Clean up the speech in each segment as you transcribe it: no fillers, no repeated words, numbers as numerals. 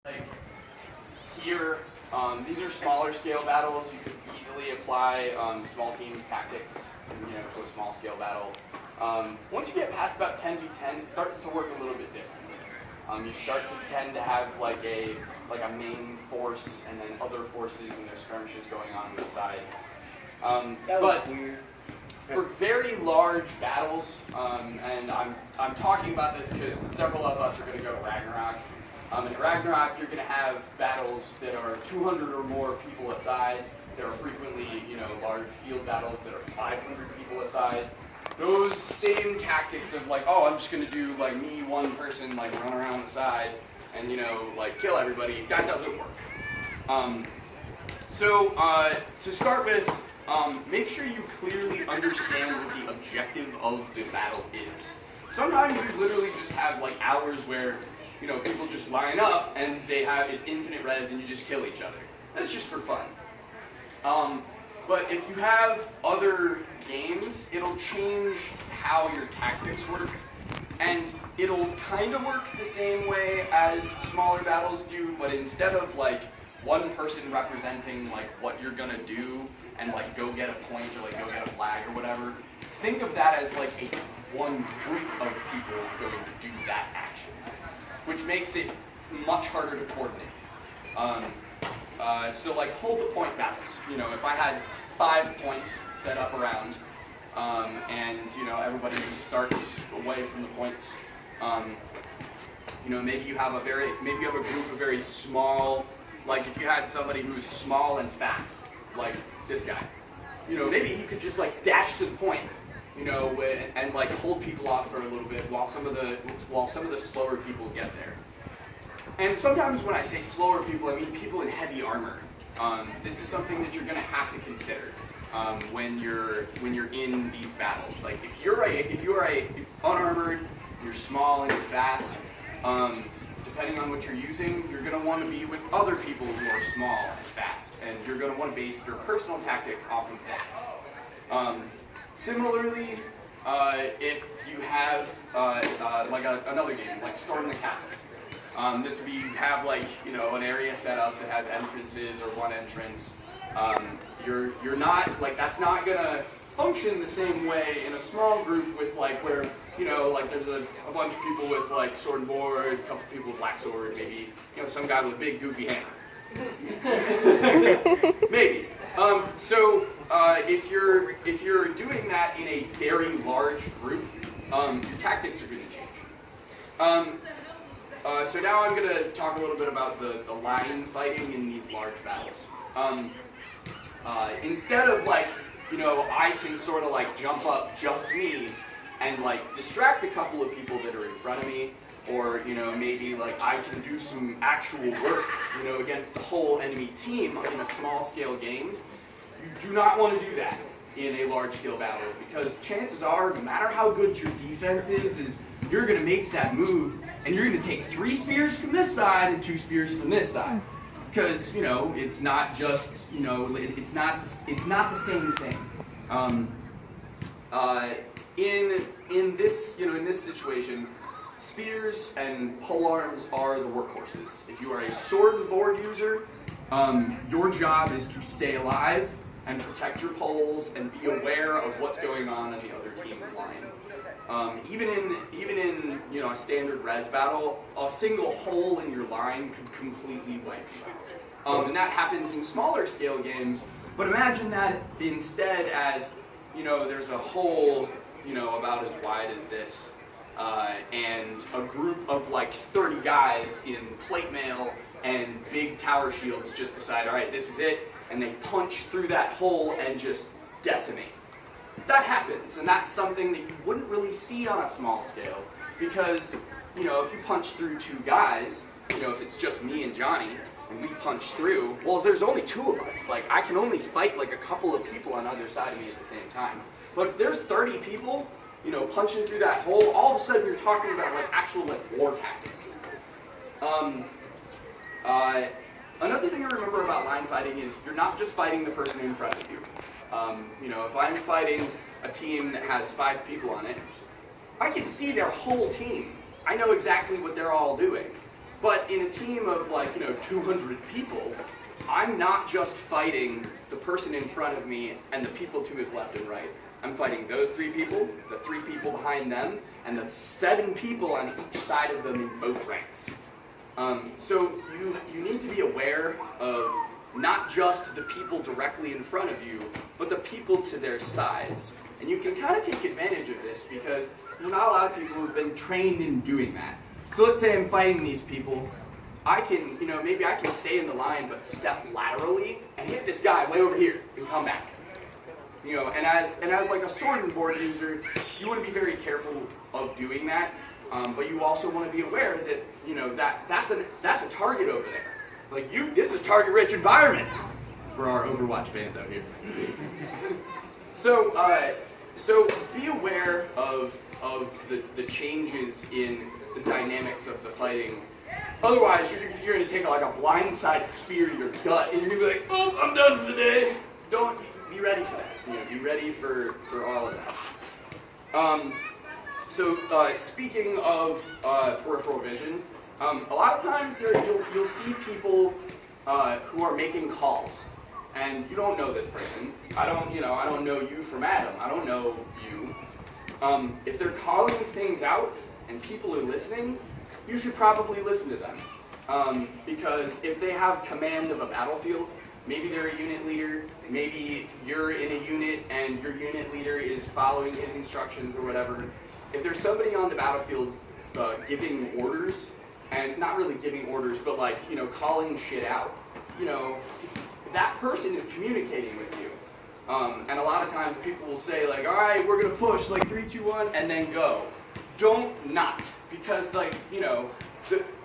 Like here, these are smaller scale battles. You could easily apply small teams tactics, to a small scale battle. Once you get past about 10v10, it starts to work a little bit differently. You start to tend to have like a main force and then other forces and there's skirmishes going on the side. But for very large battles, and I'm talking about this because several of us are going to go Ragnarok. In Ragnarok, you're going to have battles that are 200 or more people aside. There are frequently, large field battles that are 500 people aside. Those same tactics of I'm just going to do me, one person, run around the side and kill everybody. That doesn't work. So to start with, make sure you clearly understand what the objective of the battle is. Sometimes you literally just have hours where people just line up and it's infinite res and you just kill each other. That's just for fun. But if you have other games, it'll change how your tactics work. And it'll kind of work the same way as smaller battles do, but instead of one person representing what you're gonna do and go get a point or go get a flag or whatever, think of that as one group of people is going to do that action, which makes it much harder to coordinate. So hold the point battles. If I had 5 points set up around, and everybody just starts away from the points, maybe you have a group of very small, if you had somebody who's small and fast, like this guy, maybe he could just dash to the point, and hold people off for a little bit while some of the slower people get there. And sometimes when I say slower people, I mean people in heavy armor. This is something that you're going to have to consider when you're in these battles. If you are unarmored, you're small and you're fast. Depending on what you're using, you're going to want to be with other people who are small and fast, and you're going to want to base your personal tactics off of that. Similarly, if you have another game like Storm the Castle. This would be you have an area set up that has entrances or one entrance. You're not that's not gonna function the same way in a small group with where there's a bunch of people with sword and board, a couple people with black sword, maybe some guy with a big goofy hammer. Maybe. So if you're doing that in a very large group, your tactics are going to change. So now I'm going to talk a little bit about the line fighting in these large battles. Instead of I can sort of jump up just me and distract a couple of people that are in front of me, or maybe I can do some actual work against the whole enemy team in a small scale game. You do not want to do that in a large scale battle, because chances are, no matter how good your defense is you're going to make that move and you're going to take 3 spears from this side and 2 spears from this side, because it's not just it's not the same thing. In this situation, spears and polearms are the workhorses. If you are a sword and board user, your job is to stay alive and protect your poles and be aware of what's going on in the other team's line. Even in a standard res battle, a single hole in your line could completely wipe you out. And that happens in smaller scale games. But imagine that instead as there's a hole about as wide as this, and a group of 30 guys in plate mail and big tower shields just decide, all right, this is it, and they punch through that hole and just decimate. That happens, and that's something that you wouldn't really see on a small scale, because if you punch through 2 guys, if it's just me and Johnny, and we punch through, well, there's only 2 of us. I can only fight a couple of people on either side of me at the same time. But if there's 30 people, punching through that hole, all of a sudden you're talking about actual war tactics. Another thing to remember about line fighting is you're not just fighting the person in front of you. If I'm fighting a team that has 5 people on it, I can see their whole team. I know exactly what they're all doing. But in a team of 200 people, I'm not just fighting the person in front of me and the people to his left and right. I'm fighting those 3 people, the 3 people behind them, and the 7 people on each side of them in both ranks. So you need to be aware of not just the people directly in front of you, but the people to their sides. And you can kind of take advantage of this because there's not a lot of people who've been trained in doing that. So let's say I'm fighting these people. I can, maybe I can stay in the line but step laterally and hit this guy way over here and come back. And as like a sword and board user, you want to be very careful of doing that. But you also want to be aware that that's a target over there. This is a target-rich environment for our Overwatch fans out here. So be aware of the changes in the dynamics of the fighting. Otherwise, you're going to take like a blindside spear to your gut, and you're going to be like, oh, I'm done for the day. Don't be ready for that. Be ready for all of that. So speaking of peripheral vision, a lot of times you'll see people who are making calls, and you don't know this person. I don't know you from Adam. I don't know you. If they're calling things out and people are listening, you should probably listen to them. Because if they have command of a battlefield, maybe they're a unit leader, maybe you're in a unit and your unit leader is following his instructions or whatever. If there's somebody on the battlefield giving orders, and not really giving orders, but calling shit out, that person is communicating with you. And a lot of times people will say all right, we're gonna push 3, 2, 1, and then go. Don't not, because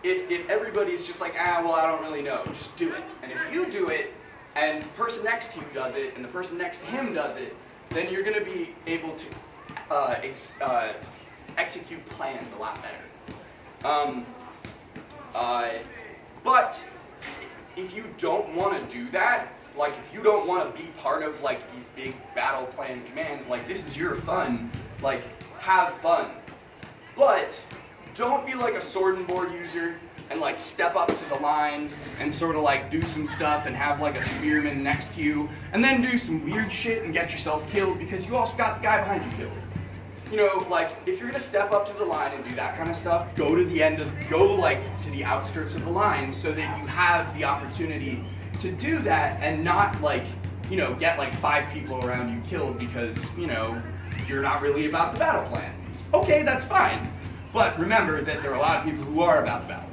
if everybody's just well, I don't really know, just do it. And if you do it, and the person next to you does it, and the person next to him does it, then you're gonna be able to execute plans a lot better. But if you don't want to do that, if you don't want to be part of these big battle plan commands, this is your fun, have fun. But don't be like a sword and board user and step up to the line and sort of do some stuff and have a spearman next to you and then do some weird shit and get yourself killed because you also got the guy behind you killed. If you're gonna step up to the line and do that kind of stuff, go to the to the outskirts of the line so that you have the opportunity to do that and not get 5 people around you killed because, you're not really about the battle plan. Okay, that's fine. But remember that there are a lot of people who are about the battle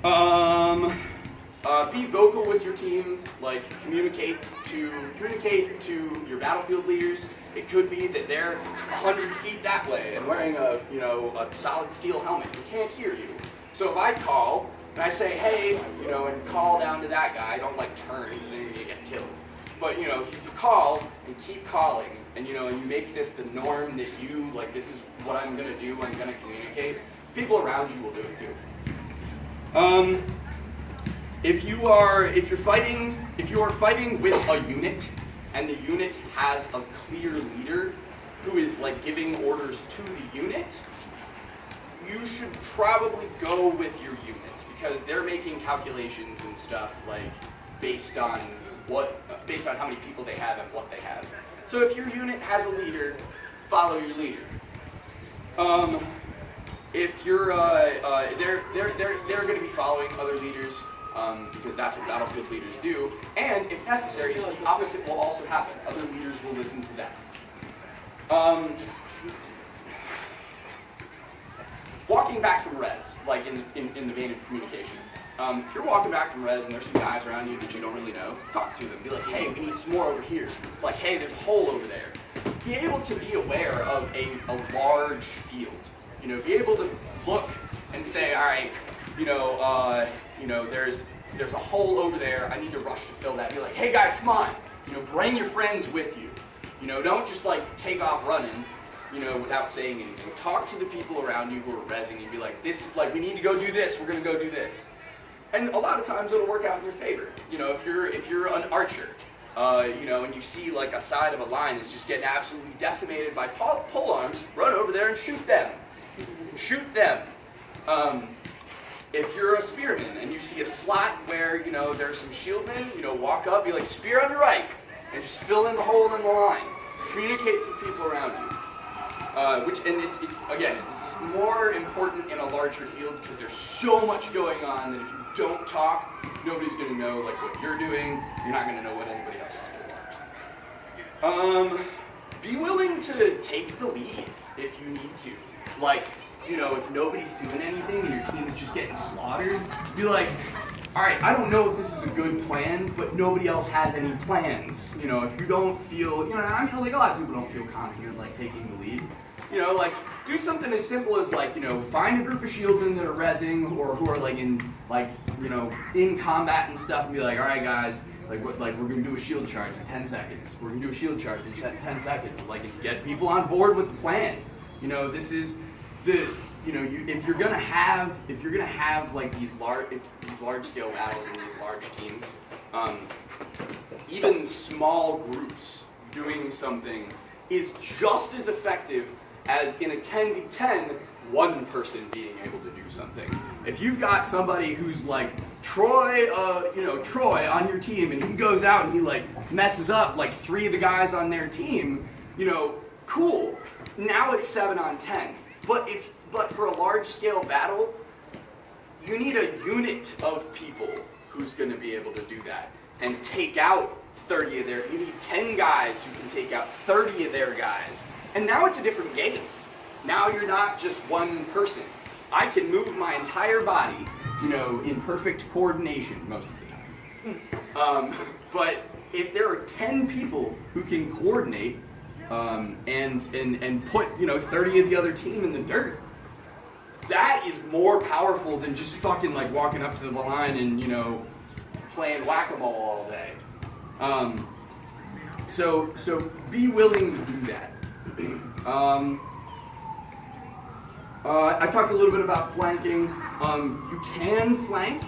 plan. Be vocal with your team, communicate to your battlefield leaders. It could be that they're 100 feet that way and wearing a solid steel helmet and can't hear you. So if I call and I say, hey, and call down to that guy, don't turn because then you're gonna get killed. But if you call and keep calling and and you make this the norm that you this is what I'm gonna do, I'm gonna communicate, people around you will do it too. If you are fighting with a unit and the unit has a clear leader who is giving orders to the unit, you should probably go with your unit because they're making calculations and stuff based on how many people they have and what they have. So if your unit has a leader, follow your leader. If you're they're going to be following other leaders because that's what battlefield leaders do. And if necessary, the opposite will also happen. Other leaders will listen to them. Walking back from res, in the vein of communication. If you're walking back from res and there's some guys around you that you don't really know, talk to them. Be like, hey, we need some more over here. Hey, there's a hole over there. Be able to be aware of a large field. Be able to look and say, all right, there's a hole over there. I need to rush to fill that. Be like, hey guys, come on. Bring your friends with you. Don't just take off running. Without saying anything. Talk to the people around you who are rezzing and be like, this is we need to go do this, we're gonna go do this. And a lot of times it'll work out in your favor. If you're an archer, and you see a side of a line is just getting absolutely decimated by pole arms, run over there and shoot them. Shoot them. if you're a spearman and you see a slot where, there's some shieldmen, walk up, be like, spear on your right, and just fill in the hole in the line. Communicate to the people around you. It's just more important in a larger field because there's so much going on that if you don't talk, nobody's going to know what you're doing. You're not going to know what anybody else is doing. Be willing to take the lead if you need to. If nobody's doing anything and your team is just getting slaughtered, be like, all right, I don't know if this is a good plan, but nobody else has any plans. If you don't feel, a lot of people don't feel confident taking the lead. Do something as simple as find a group of shieldmen that are rezzing or who are in combat and stuff, and be like, all right, guys, we're gonna do a shield charge in 10 seconds. We're gonna do a shield charge in 10 seconds. Get people on board with the plan. This is the. If you're gonna have these large scale battles and these large teams, even small groups doing something is just as effective as in a 10v10 one person being able to do something. If you've got somebody who's like Troy on your team, and he goes out and he messes up 3 of the guys on their team, cool. Now it's 7 on 10. But for a large-scale battle, you need a unit of people who's going to be able to do that and take out 30 of their. You need 10 guys who can take out 30 of their guys, and now it's a different game. Now you're not just one person. I can move my entire body, in perfect coordination most of the time. But if there are 10 people who can coordinate and put 30 of the other team in the dirt, that is more powerful than just fucking walking up to the line and playing whack-a-mole all day. So be willing to do that. I talked a little bit about flanking. You can flank,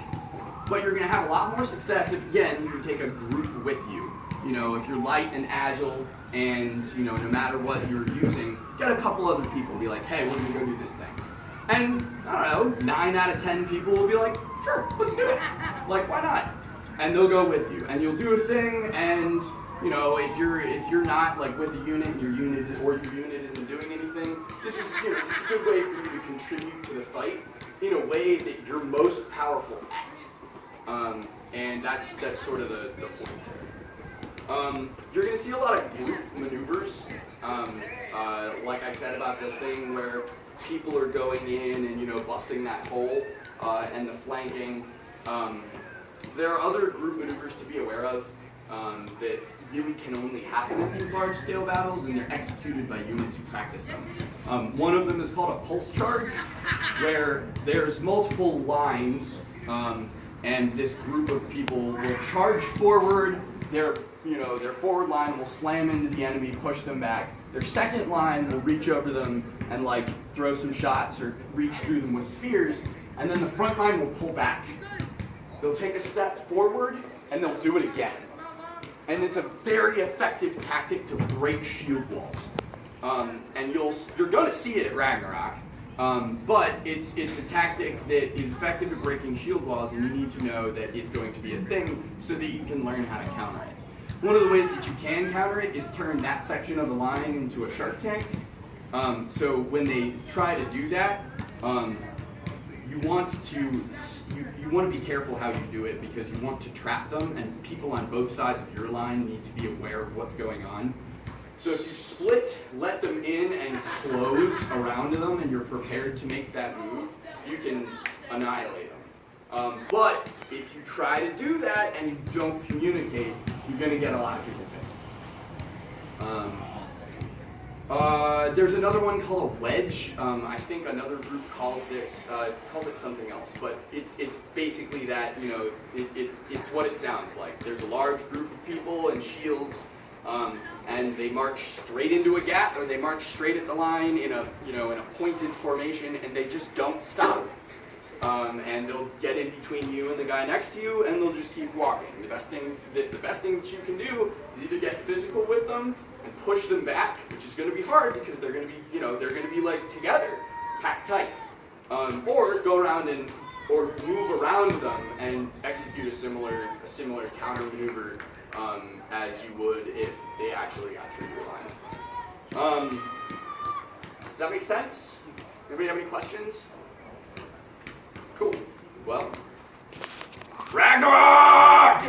but you're going to have a lot more success if, again, you take a group with you. If you're light and agile and, no matter what you're using, get a couple other people. Be like, hey, we're going to go do this thing. And, I don't know, 9 out of 10 people will be like, sure, let's do it. Why not? And they'll go with you. And you'll do a thing, and, if you're not, with a unit, and your unit isn't doing anything, this is, it's a good way for you to contribute to the fight in a way that you're most powerful at. And that's sort of the point. You're going to see a lot of group maneuvers. Like I said about the thing where people are going in and busting that hole and the flanking. There are other group maneuvers to be aware of that really can only happen in these large scale battles, and they're executed by units who practice them. One of them is called a pulse charge, where there's multiple lines and this group of people will charge forward. Their forward line will slam into the enemy, push them back. Their second line will reach over them and throw some shots or reach through them with spears, and then the front line will pull back. They'll take a step forward and they'll do it again. And it's a very effective tactic to break shield walls. And you're going to see it at Ragnarok, but it's a tactic that is effective at breaking shield walls, and you need to know that it's going to be a thing so that you can learn how to counter it. One of the ways that you can counter it is turn that section of the line into a shark tank. So when they try to do that, you want to be careful how you do it, because you want to trap them, and people on both sides of your line need to be aware of what's going on. So if you split, let them in, and close around them, and you're prepared to make that move, you can annihilate them. But if you try to do that and you don't communicate, you're going to get a lot of people picked. There's another one called a wedge. I think another group calls it something else, but it's basically that, it's what it sounds like. There's a large group of people and shields, and they march straight into a gap, or they march straight at the line in a pointed formation, and they just don't stop. And they'll get in between you and the guy next to you, and they'll just keep walking. The best thing that you can do is either get physical with them and push them back, which is going to be hard because they're going to be, together, packed tight, or go around and or move around them and execute a similar counter maneuver as you would if they actually got through your line. Does that make sense? Anybody have any questions? Cool. Well, Ragnarok!